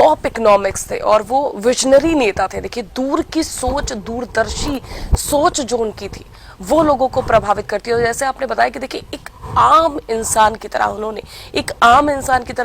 Top economics थे और वो विजनरी नेता थे। देखिए, दूर की सोच, दूरदर्शी सोच जो उनकी थी वो लोगों को प्रभावित करती है। और जैसे आपने बताया कि देखिए, एक आम इंसान की तरह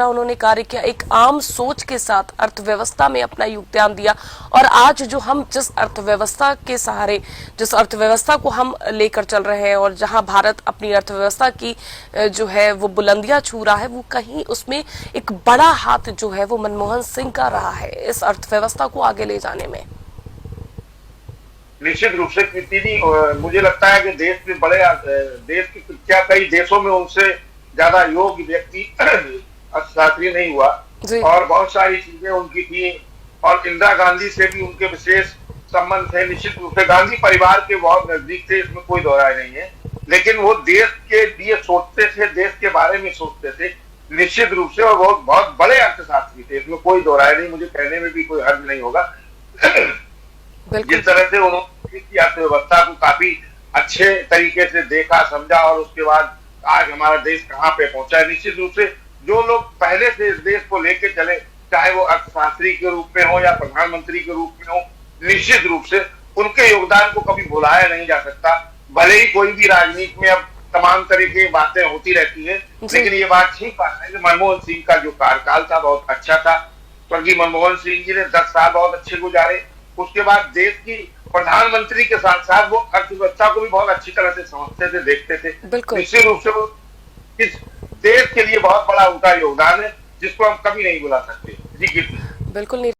उन्होंने कार्य किया, एक आम सोच के साथ अर्थव्यवस्था में अपना योगदान दिया। और आज जो हम जिस अर्थव्यवस्था के सहारे, जिस अर्थव्यवस्था को हम लेकर चल रहे हैं और जहां भारत अपनी अर्थव्यवस्था की जो है वो बुलंदियां छू रहा है, वो कहीं उसमें एक बड़ा हाथ जो है वो मनमोहन सिंह का रहा है इस अर्थव्यवस्था को आगे ले जाने में। निश्चित रूप से कीर्ति जी, मुझे लगता है कि देश के देश की क्या कई देशों में उनसे ज्यादा योग्य व्यक्ति अर्थशास्त्री नहीं हुआ। और बहुत सारी चीजें उनकी थी और इंदिरा गांधी से भी उनके विशेष संबंध थे। निश्चित रूप से गांधी परिवार के बहुत नजदीक थे, इसमें कोई दोहराई नहीं है। लेकिन वो देश के लिए सोचते थे, देश के बारे में सोचते थे निश्चित रूप से, और बहुत बहुत बड़े अर्थशास्त्री थे, इसमें कोई दोहराई नहीं। मुझे कहने में भी कोई हर्ज नहीं होगा। जिस तरह से उन्होंने अर्थव्यवस्था को काफी अच्छे तरीके से देखा, समझा और उसके बाद आज हमारा देश कहाँ पे पहुंचा है। निश्चित रूप से जो लोग पहले से इस देश को लेके चले, चाहे वो अर्थशास्त्री के रूप में हो या प्रधानमंत्री के रूप में हो, निश्चित रूप से उनके योगदान को कभी भुलाया नहीं जा सकता। भले ही कोई भी राजनीति में अब तमाम तरह की बातें होती रहती है, लेकिन ये बात ठीक बात है कि मनमोहन सिंह का जो कार्यकाल था बहुत अच्छा था। स्वर्गीय मनमोहन सिंह जी ने 10 साल बहुत अच्छे गुजारे। उसके बाद देश की प्रधानमंत्री के साथ साथ वो अर्थव्यवस्था को भी बहुत अच्छी तरह से समझते थे, देखते थे। निश्चित रूप से वो इस देश के लिए बहुत बड़ा उनका योगदान है, जिसको हम कभी नहीं भुला सकते। जी बिल्कुल नहीं।